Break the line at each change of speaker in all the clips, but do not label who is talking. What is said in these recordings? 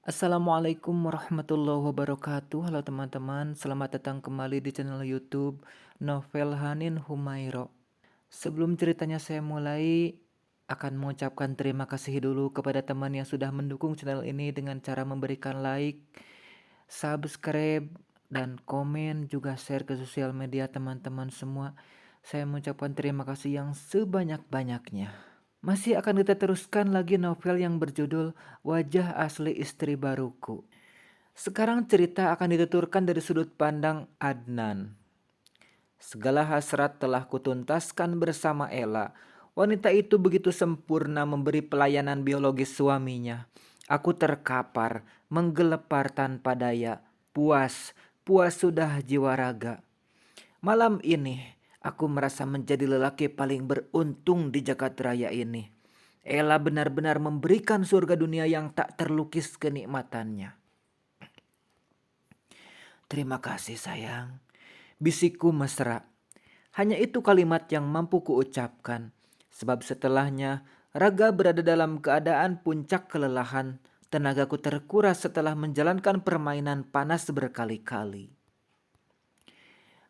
Assalamualaikum warahmatullahi wabarakatuh. Halo teman-teman, selamat datang kembali di channel YouTube Novel Hanin Humairo. Sebelum ceritanya saya mulai, akan mengucapkan terima kasih dulu kepada teman yang sudah mendukung channel ini dengan cara memberikan like, subscribe, dan komen, juga share ke sosial media teman-teman semua. Saya mengucapkan terima kasih yang sebanyak-banyaknya. Masih akan kita teruskan lagi novel yang berjudul Wajah Asli Istri Baruku. Sekarang cerita akan dituturkan dari sudut pandang Adnan. Segala hasrat telah kutuntaskan bersama Ella. Wanita itu begitu sempurna memberi pelayanan biologis suaminya. Aku terkapar, menggelepar tanpa daya. Puas, puas sudah jiwa raga. Malam ini, aku merasa menjadi lelaki paling beruntung di jagat raya ini. Ella benar-benar memberikan surga dunia yang tak terlukis kenikmatannya. Terima kasih sayang, bisikku mesra. Hanya itu kalimat yang mampu kuucapkan, sebab setelahnya raga berada dalam keadaan puncak kelelahan. Tenagaku terkuras setelah menjalankan permainan panas berkali-kali.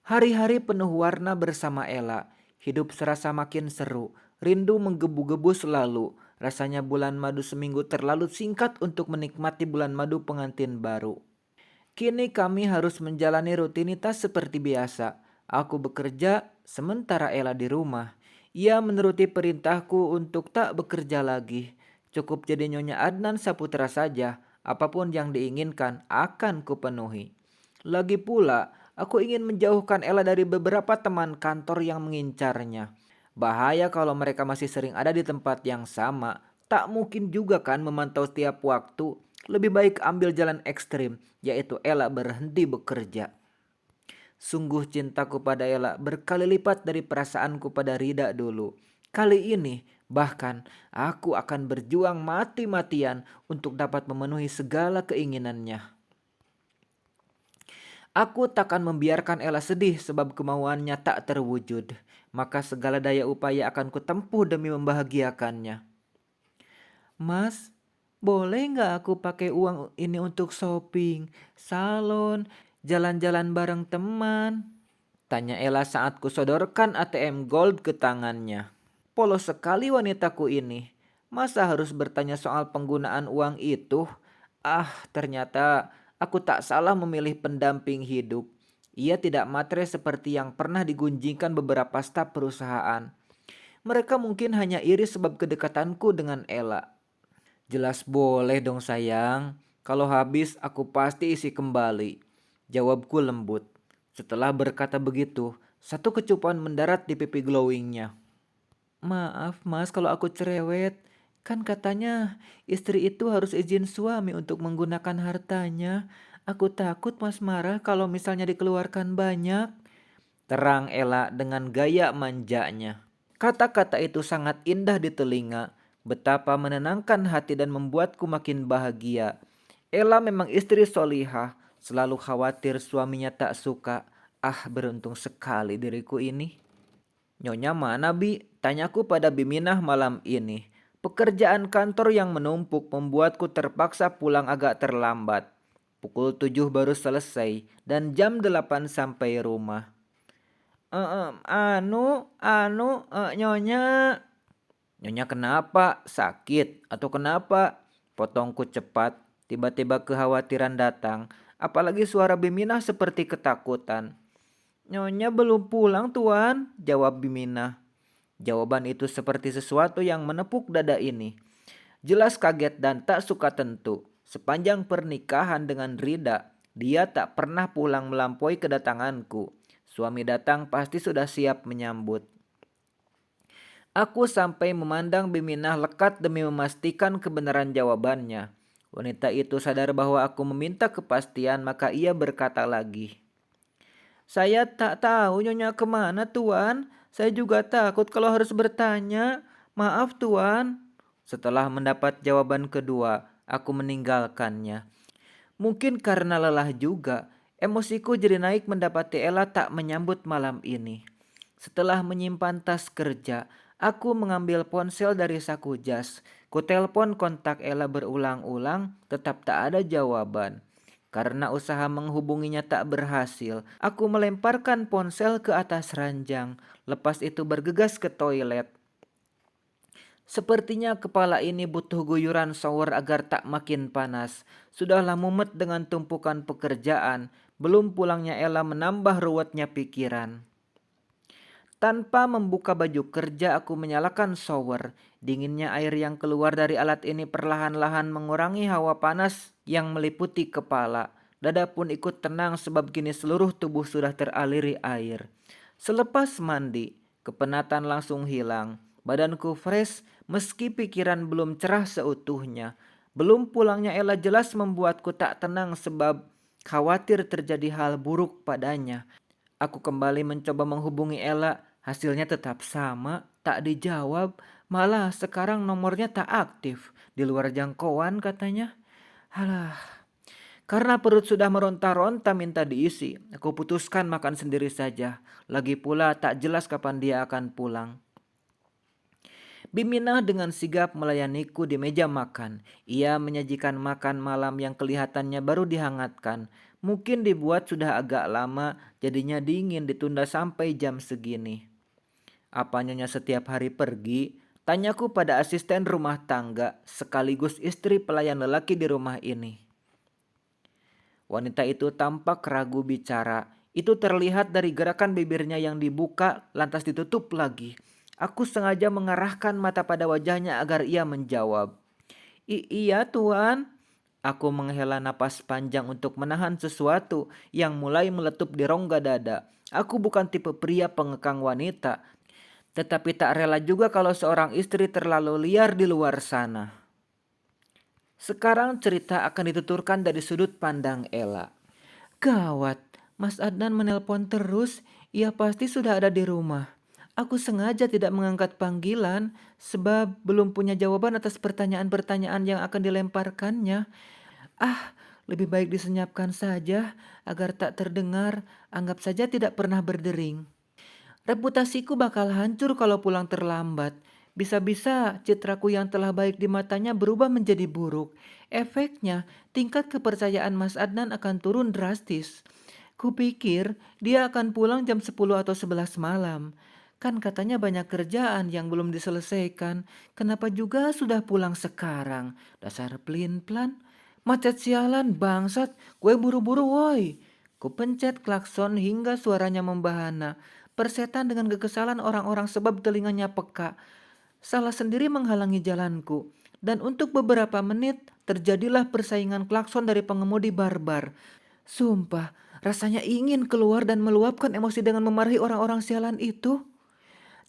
Hari-hari penuh warna bersama Ella, hidup serasa makin seru, rindu menggebu-gebu selalu. Rasanya bulan madu seminggu terlalu singkat untuk menikmati bulan madu pengantin baru. Kini kami harus menjalani rutinitas seperti biasa. Aku bekerja sementara Ella di rumah. Ia menuruti perintahku untuk tak bekerja lagi. Cukup jadi Nyonya Adnan Saputra saja. Apapun yang diinginkan akan kupenuhi. Lagi pula, aku ingin menjauhkan Ella dari beberapa teman kantor yang mengincarnya. Bahaya kalau mereka masih sering ada di tempat yang sama. Tak mungkin juga kan memantau setiap waktu. Lebih baik ambil jalan ekstrim, yaitu Ella berhenti bekerja. Sungguh cintaku pada Ella berkali lipat dari perasaanku pada Rida dulu. Kali ini, bahkan aku akan berjuang mati-matian untuk dapat memenuhi segala keinginannya. Aku takkan membiarkan Ella sedih sebab kemauannya tak terwujud. Maka segala daya upaya akan kutempuh demi membahagiakannya. Mas, boleh nggak aku pakai uang ini untuk shopping, salon, jalan-jalan bareng teman? Tanya Ella saat kusodorkan ATM Gold ke tangannya. Polos sekali wanitaku ini. Masa harus bertanya soal penggunaan uang itu? Ah, ternyata aku tak salah memilih pendamping hidup. Ia tidak matre seperti yang pernah digunjingkan beberapa staf perusahaan. Mereka mungkin hanya iri sebab kedekatanku dengan Ella. Jelas boleh dong sayang. Kalau habis aku pasti isi kembali. Jawabku lembut. Setelah berkata begitu, satu kecupan mendarat di pipi glowingnya. Maaf mas kalau aku cerewet. Kan katanya istri itu harus izin suami untuk menggunakan hartanya. Aku takut mas marah kalau misalnya dikeluarkan banyak. Terang Ella dengan gaya manjanya. Kata-kata itu sangat indah di telinga. Betapa menenangkan hati dan membuatku makin bahagia. Ella memang istri solihah. Selalu khawatir suaminya tak suka. Ah, beruntung sekali diriku ini. Nyonya mana Bi? Tanyaku pada Biminah malam ini. Pekerjaan kantor yang menumpuk membuatku terpaksa pulang agak terlambat. Pukul 7 baru selesai dan jam 8 sampai rumah. Nyonya. Nyonya kenapa? Sakit atau kenapa? Potongku cepat. Tiba-tiba kekhawatiran datang. Apalagi suara Biminah seperti ketakutan. Nyonya belum pulang tuan, jawab Biminah. Jawaban itu seperti sesuatu yang menepuk dada ini. Jelas kaget dan tak suka tentu. Sepanjang pernikahan dengan Rida, dia tak pernah pulang melampaui kedatanganku. Suami datang pasti sudah siap menyambut. Aku sampai memandang Biminah lekat demi memastikan kebenaran jawabannya. Wanita itu sadar bahwa aku meminta kepastian, maka ia berkata lagi. Saya tak tahu Nyonya kemana tuan. Saya juga takut kalau harus bertanya. Maaf tuan. Setelah mendapat jawaban kedua, aku meninggalkannya. Mungkin karena lelah juga, emosiku jadi naik mendapati Ella tak menyambut malam ini. Setelah menyimpan tas kerja, aku mengambil ponsel dari saku jas. Ku telepon kontak Ella berulang-ulang, tetap tak ada jawaban. Karena usaha menghubunginya tak berhasil, aku melemparkan ponsel ke atas ranjang. Lepas itu bergegas ke toilet. Sepertinya kepala ini butuh guyuran shower agar tak makin panas. Sudahlah mumet dengan tumpukan pekerjaan. Belum pulangnya Ella menambah ruwetnya pikiran. Tanpa membuka baju kerja, aku menyalakan shower. Dinginnya air yang keluar dari alat ini perlahan-lahan mengurangi hawa panas yang meliputi kepala. Dada pun ikut tenang sebab kini seluruh tubuh sudah teraliri air. Selepas mandi, kepenatan langsung hilang. Badanku fresh meski pikiran belum cerah seutuhnya. Belum pulangnya Ella jelas membuatku tak tenang sebab khawatir terjadi hal buruk padanya. Aku kembali mencoba menghubungi Ella, hasilnya tetap sama, tak dijawab. Malah sekarang nomornya tak aktif, di luar jangkauan katanya. Halah, karena perut sudah meronta-ronta minta diisi, aku putuskan makan sendiri saja. Lagi pula tak jelas kapan dia akan pulang. Biminah dengan sigap melayaniku di meja makan. Ia menyajikan makan malam yang kelihatannya baru dihangatkan. Mungkin dibuat sudah agak lama, jadinya dingin ditunda sampai jam segini. Apa Nyonya setiap hari pergi? Tanyaku pada asisten rumah tangga, sekaligus istri pelayan lelaki di rumah ini. Wanita itu tampak ragu bicara. Itu terlihat dari gerakan bibirnya yang dibuka lantas ditutup lagi. Aku sengaja mengarahkan mata pada wajahnya agar ia menjawab. Iya tuan. Aku menghela napas panjang untuk menahan sesuatu yang mulai meletup di rongga dada. Aku bukan tipe pria pengekang wanita, tetapi tak rela juga kalau seorang istri terlalu liar di luar sana. Sekarang cerita akan dituturkan dari sudut pandang Ella. Gawat, Mas Adnan menelpon terus, ia pasti sudah ada di rumah. Aku sengaja tidak mengangkat panggilan sebab belum punya jawaban atas pertanyaan-pertanyaan yang akan dilemparkannya. Ah, lebih baik disenyapkan saja agar tak terdengar, anggap saja tidak pernah berdering. Reputasiku bakal hancur kalau pulang terlambat. Bisa-bisa citraku yang telah baik di matanya berubah menjadi buruk. Efeknya, tingkat kepercayaan Mas Adnan akan turun drastis. Kupikir dia akan pulang jam 10 atau 11 malam. Kan katanya banyak kerjaan yang belum diselesaikan. Kenapa juga sudah pulang sekarang? Dasar pelin-pelan. Macet sialan bangsat, gue buru-buru woi. Kupencet klakson hingga suaranya membahana. Persetan dengan kekesalan orang-orang sebab telinganya peka. Salah sendiri menghalangi jalanku. Dan untuk beberapa menit terjadilah persaingan klakson dari pengemudi barbar. Sumpah, rasanya ingin keluar dan meluapkan emosi dengan memarahi orang-orang sialan itu.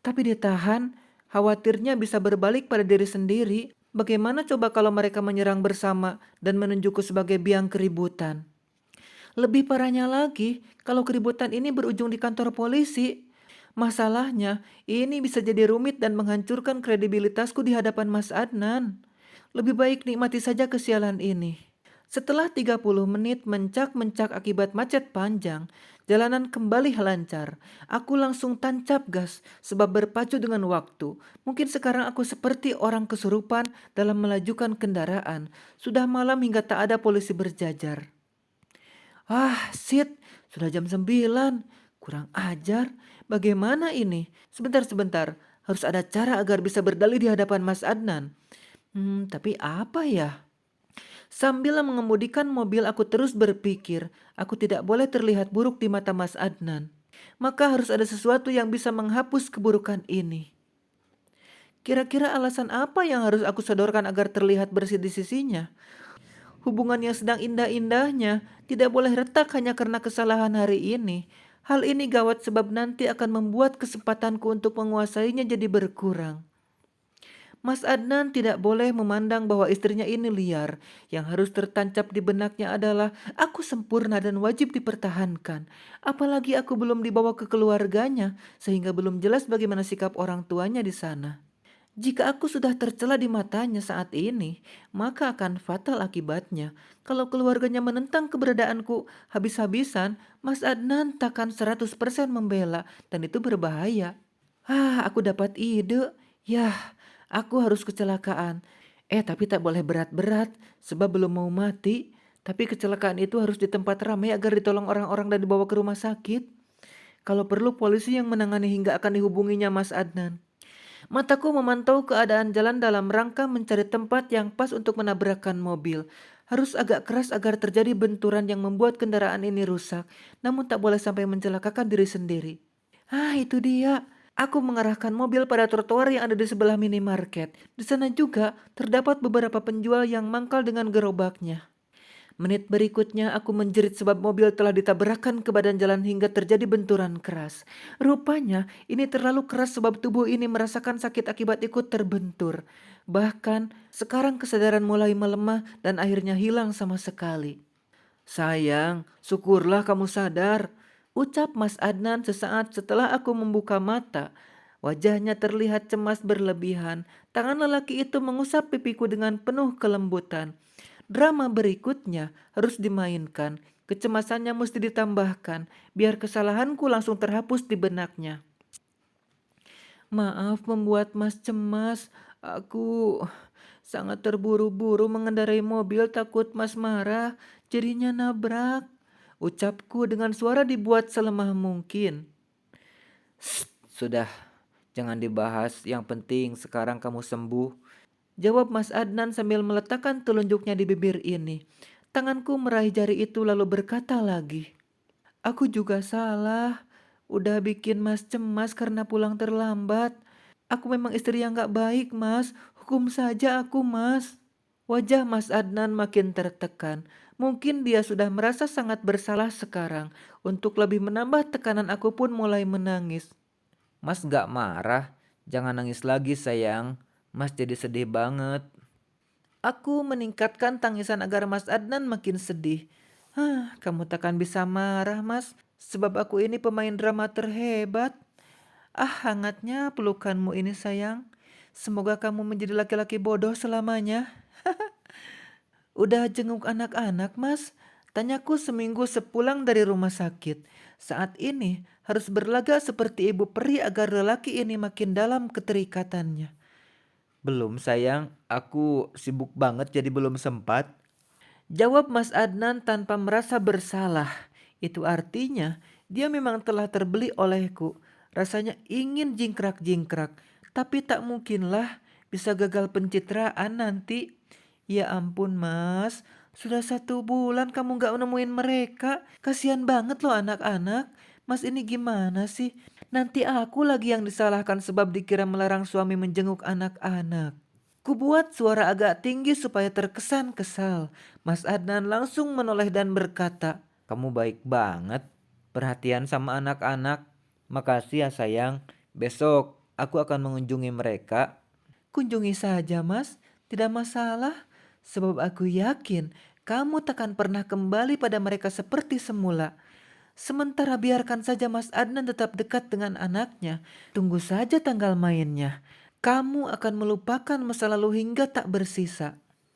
Tapi ditahan, khawatirnya bisa berbalik pada diri sendiri. Bagaimana coba kalau mereka menyerang bersama dan menunjukku sebagai biang keributan? Lebih parahnya lagi, kalau keributan ini berujung di kantor polisi. Masalahnya, ini bisa jadi rumit dan menghancurkan kredibilitasku di hadapan Mas Adnan. Lebih baik nikmati saja kesialan ini. Setelah 30 menit mencak-mencak akibat macet panjang, jalanan kembali lancar. Aku langsung tancap gas sebab berpacu dengan waktu. Mungkin sekarang aku seperti orang kesurupan dalam melajukan kendaraan. Sudah malam hingga tak ada polisi berjajar. Ah, shit, sudah jam 9. Kurang ajar. Bagaimana ini? Sebentar. Harus ada cara agar bisa berdalih di hadapan Mas Adnan. Tapi apa ya? Sambil mengemudikan mobil aku terus berpikir, aku tidak boleh terlihat buruk di mata Mas Adnan. Maka harus ada sesuatu yang bisa menghapus keburukan ini. Kira-kira alasan apa yang harus aku sodorkan agar terlihat bersih di sisinya? Hubungan yang sedang indah-indahnya tidak boleh retak hanya karena kesalahan hari ini. Hal ini gawat sebab nanti akan membuat kesempatanku untuk menguasainya jadi berkurang. Mas Adnan tidak boleh memandang bahwa istrinya ini liar. Yang harus tertancap di benaknya adalah aku sempurna dan wajib dipertahankan. Apalagi aku belum dibawa ke keluarganya sehingga belum jelas bagaimana sikap orang tuanya di sana. Jika aku sudah tercela di matanya saat ini, maka akan fatal akibatnya. Kalau keluarganya menentang keberadaanku habis-habisan, Mas Adnan takkan 100% membela dan itu berbahaya. Aku dapat ide. Yah, aku harus kecelakaan. Tapi tak boleh berat-berat, sebab belum mau mati. Tapi kecelakaan itu harus di tempat ramai agar ditolong orang-orang dan dibawa ke rumah sakit. Kalau perlu polisi yang menangani hingga akan dihubunginya Mas Adnan. Mataku memantau keadaan jalan dalam rangka mencari tempat yang pas untuk menabrakkan mobil. Harus agak keras agar terjadi benturan yang membuat kendaraan ini rusak, namun tak boleh sampai mencelakakan diri sendiri. Itu dia. Aku mengarahkan mobil pada trotoar yang ada di sebelah minimarket. Di sana juga terdapat beberapa penjual yang mangkal dengan gerobaknya. Menit berikutnya aku menjerit sebab mobil telah ditabrakkan ke badan jalan hingga terjadi benturan keras. Rupanya ini terlalu keras sebab tubuh ini merasakan sakit akibat ikut terbentur. Bahkan sekarang kesadaran mulai melemah dan akhirnya hilang sama sekali. Sayang, syukurlah kamu sadar, ucap Mas Adnan sesaat setelah aku membuka mata. Wajahnya terlihat cemas berlebihan. Tangan lelaki itu mengusap pipiku dengan penuh kelembutan. Drama berikutnya harus dimainkan. Kecemasannya mesti ditambahkan, biar kesalahanku langsung terhapus di benaknya. Maaf membuat Mas cemas. Aku sangat terburu-buru mengendarai mobil takut Mas marah, jadinya nabrak. Ucapku dengan suara dibuat selemah mungkin. Sudah, jangan dibahas. Yang penting sekarang kamu sembuh. Jawab Mas Adnan sambil meletakkan telunjuknya di bibir ini. Tanganku meraih jari itu lalu berkata lagi. Aku juga salah. Udah bikin Mas cemas karena pulang terlambat. Aku memang istri yang gak baik, Mas. Hukum saja aku, Mas. Wajah Mas Adnan makin tertekan. Mungkin dia sudah merasa sangat bersalah sekarang. Untuk lebih menambah tekanan aku pun mulai menangis. Mas gak marah? Jangan nangis lagi sayang. Mas jadi sedih banget. Aku meningkatkan tangisan agar Mas Adnan makin sedih. Kamu takkan bisa marah, Mas. Sebab aku ini pemain drama terhebat. Hangatnya pelukanmu ini sayang. Semoga kamu menjadi laki-laki bodoh selamanya. Udah jenguk anak-anak, Mas? Tanyaku seminggu sepulang dari rumah sakit. Saat ini harus berlagak seperti ibu peri agar lelaki ini makin dalam keterikatannya. Belum sayang, aku sibuk banget jadi belum sempat. Jawab Mas Adnan tanpa merasa bersalah. Itu artinya dia memang telah terbeli olehku. Rasanya ingin jingkrak-jingkrak. Tapi tak mungkinlah bisa gagal pencitraan nanti. Ya ampun Mas, sudah 1 bulan kamu gak nemuin mereka. Kasihan banget loh anak-anak. Mas ini gimana sih? Nanti aku lagi yang disalahkan sebab dikira melarang suami menjenguk anak-anak. Kubuat suara agak tinggi supaya terkesan kesal. Mas Adnan langsung menoleh dan berkata, kamu baik banget, perhatian sama anak-anak. Makasih ya sayang, besok aku akan mengunjungi mereka. Kunjungi saja Mas, tidak masalah. Sebab aku yakin kamu takkan pernah kembali pada mereka seperti semula. Sementara biarkan saja Mas Adnan tetap dekat dengan anaknya. Tunggu saja tanggal mainnya. Kamu akan melupakan masa lalu hingga tak bersisa.